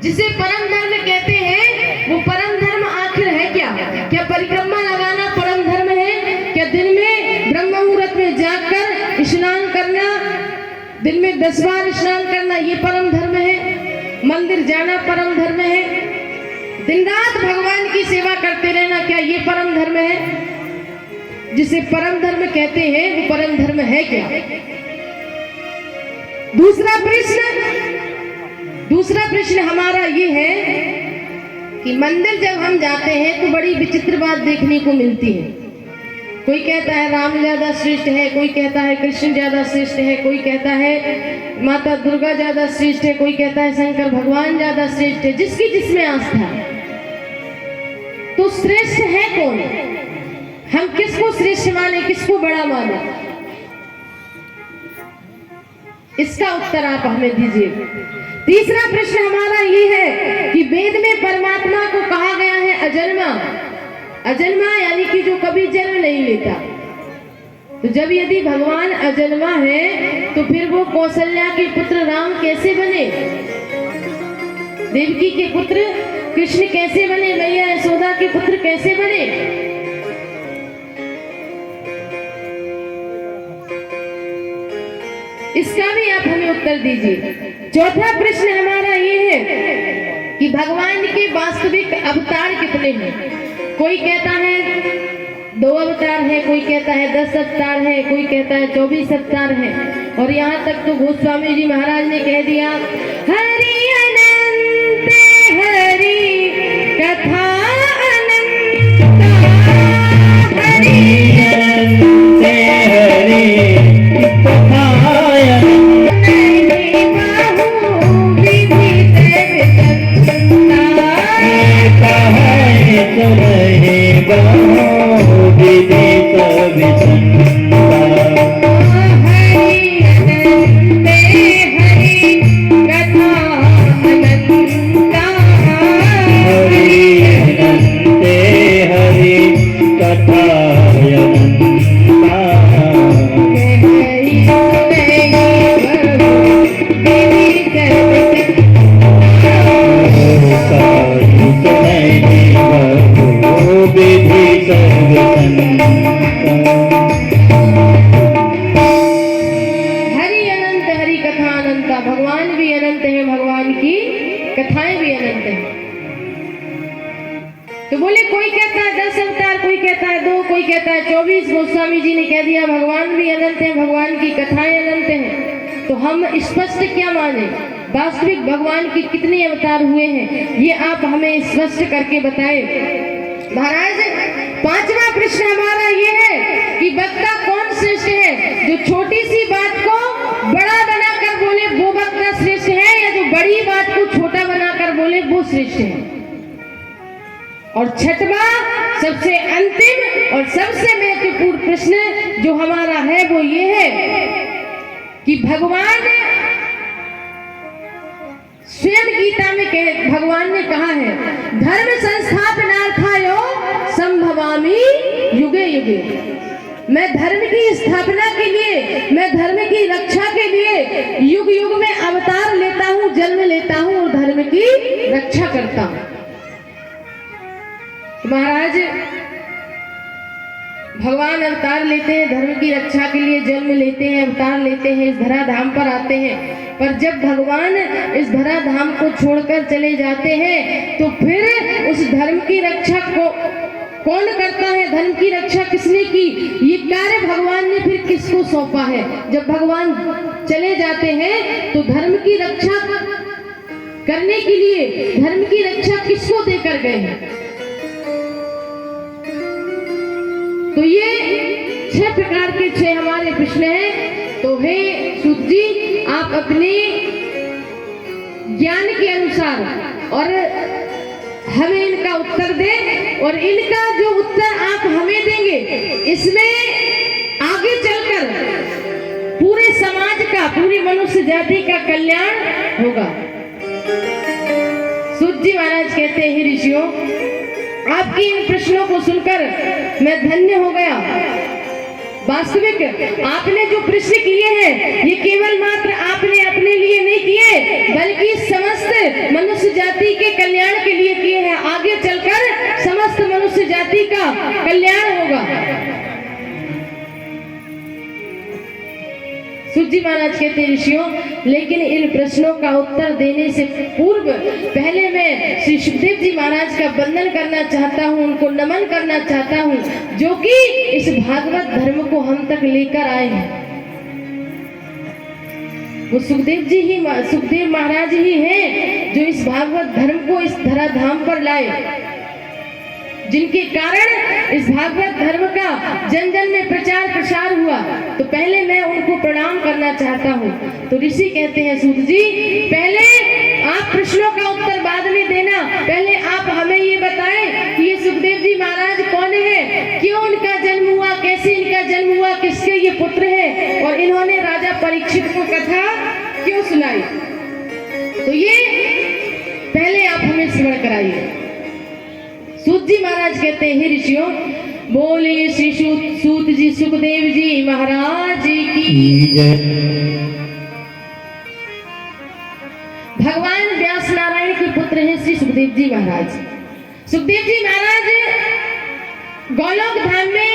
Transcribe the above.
जिसे परम धर्म कहते हैं, वो परम धर्म आखिर है क्या? क्या परिक्रमा लगाना परम धर्म है? क्या दिन में ब्रह्म मुहूर्त में जाकर स्नान करना, दिन में 10 बार स्नान करना, ये परम धर्म है? मंदिर जाना परम धर्म है? दिन रात भगवान की सेवा करते रहना, क्या ये परम धर्म है? जिसे परम धर्म कहते हैं वो परम धर्म है क्या? दूसरा प्रश्न हमारा ये है कि मंदिर जब हम जाते हैं तो बड़ी विचित्र बात देखने को मिलती है। कोई कहता है राम ज्यादा श्रेष्ठ है, कोई कहता है कृष्ण ज्यादा श्रेष्ठ है, कोई कहता है माता दुर्गा ज्यादा श्रेष्ठ है, कोई कहता है शंकर भगवान ज्यादा श्रेष्ठ है। जिसकी जिसमें आस्था, तो श्रेष्ठ है कौन? हम किसको श्रेष्ठ माने, किसको बड़ा माने? इसका उत्तर आप हमें दीजिए। तीसरा प्रश्न हमारा ये है कि वेद में परमात्मा को कहा गया है अजन्मा। अजन्मा यानी कि जो कभी जन्म नहीं लेता। तो जब यदि भगवान अजन्मा है तो फिर वो कौशल्या के पुत्र राम कैसे बने? देवकी के पुत्र कृष्ण कैसे बने? मैया यशोदा के पुत्र कैसे बने? इसका भी आप हमें उत्तर दीजिए। चौथा प्रश्न हमारा ये है कि भगवान के वास्तविक अवतार कितने हैं? कोई कहता है 2 अवतार है, कोई कहता है 10 अवतार है, कोई कहता है 24 अवतार है, और यहाँ तक तो गोस्वामी जी महाराज ने कह दिया हरि अनंत हरि कथा अनंत हरि अनंत हरि कथा कथाएं भी अनंत हैं। तो बोले कोई कहता है 10 अवतार, कोई कहता है 2, कोई कहता है 24। गोस्वामी जी ने कह दिया भगवान भी अनंत है, भगवान की कथाएं अनंत हैं। तो हम स्पष्ट क्या माने? वास्तविक भगवान के कितने अवतार हुए हैं ये आप हमें स्पष्ट करके बताएं महाराज। 5वां प्रश्न हमारा ये है कि वक्ता कौन श्रेष्ठ है? जो छोटी सी बात को बड़ा बनाकर बोले वो वक्ता श्रेष्ठ है, या जो बड़ी बात को छोटा बनाकर बोले वो श्रेष्ठ है? और 6वां सबसे अंतिम और सबसे महत्वपूर्ण प्रश्न जो हमारा है वो ये है कि भगवान स्वयं गीता में भगवान ने कहा है धर्म संस्थापनार्थाय संभवामि युगे युगे। मैं धर्म की स्थापना के लिए, मैं धर्म की रक्षा के लिए युग युग में अवतार लेता हूँ, जन्म लेता हूँ और धर्म की रक्षा करता हूँ। महाराज भगवान अवतार लेते हैं, धर्म की रक्षा के लिए जन्म लेते हैं, अवतार लेते हैं, इस धरा धाम पर आते हैं। पर जब भगवान इस धरा धाम को छोड़कर चले जाते हैं तो फिर उस धर्म की रक्षा को कौन करता है? धर्म की रक्षा किसने की? ये कार्य भगवान ने फिर किसको सौंपा है? जब भगवान चले जाते हैं तो धर्म की रक्षा करने के लिए धर्म की रक्षा किसको देकर गए हैं? तो ये 6 प्रकार के 6 हमारे प्रश्न हैं। तो हे सूत जी, आप अपने ज्ञान के अनुसार और हमें इनका उत्तर दें, और इनका जो उत्तर आप हमें देंगे इसमें आगे चलकर पूरे समाज का, पूरी मनुष्य जाति का कल्याण होगा। सूत जी महाराज कहते हैं ऋषियों, आपकी इन प्रश्नों को सुनकर मैं धन्य हो गया। वास्तविक आपने जो प्रश्न किए हैं ये केवल मात्र आपने अपने लिए नहीं किए, बल्कि समस्त मनुष्य जाति जी महाराज कहते हैं ऋषियों, लेकिन इन प्रश्नों का उत्तर देने से पूर्व पहले मैं श्री सुखदेव जी महाराज का वंदन करना चाहता हूँ, उनको नमन करना चाहता हूँ, जो कि इस भागवत धर्म को हम तक लेकर आए हैं। वो सुखदेव महाराज ही हैं जो इस भागवत धर्म को इस धराधाम पर लाए, जिनके कारण इस भागवत धर्म का जन जन में प्रचार प्रसार हुआ। तो पहले मैं उनको प्रणाम करना चाहता हूँ। तो ऋषि कहते हैं, सूत जी पहले आप प्रश्नों का उत्तर बाद में देना, पहले आप हमें ये बताएं कि ये सुखदेव जी महाराज कौन है, क्यों इनका जन्म हुआ, कैसे इनका जन्म हुआ, किसके ये पुत्र है, और इन्होंने राजा परीक्षित को कथा क्यों सुनाई। तो ये पहले आप हमें स्मरण कराइए। सूत जी महाराज कहते हैं, ऋषियों बोले श्री सूत जी सुखदेव जी महाराज की जय। भगवान व्यास नारायण के पुत्र हैं श्री सुखदेव जी महाराज। सुखदेव जी महाराज गोलोक धाम में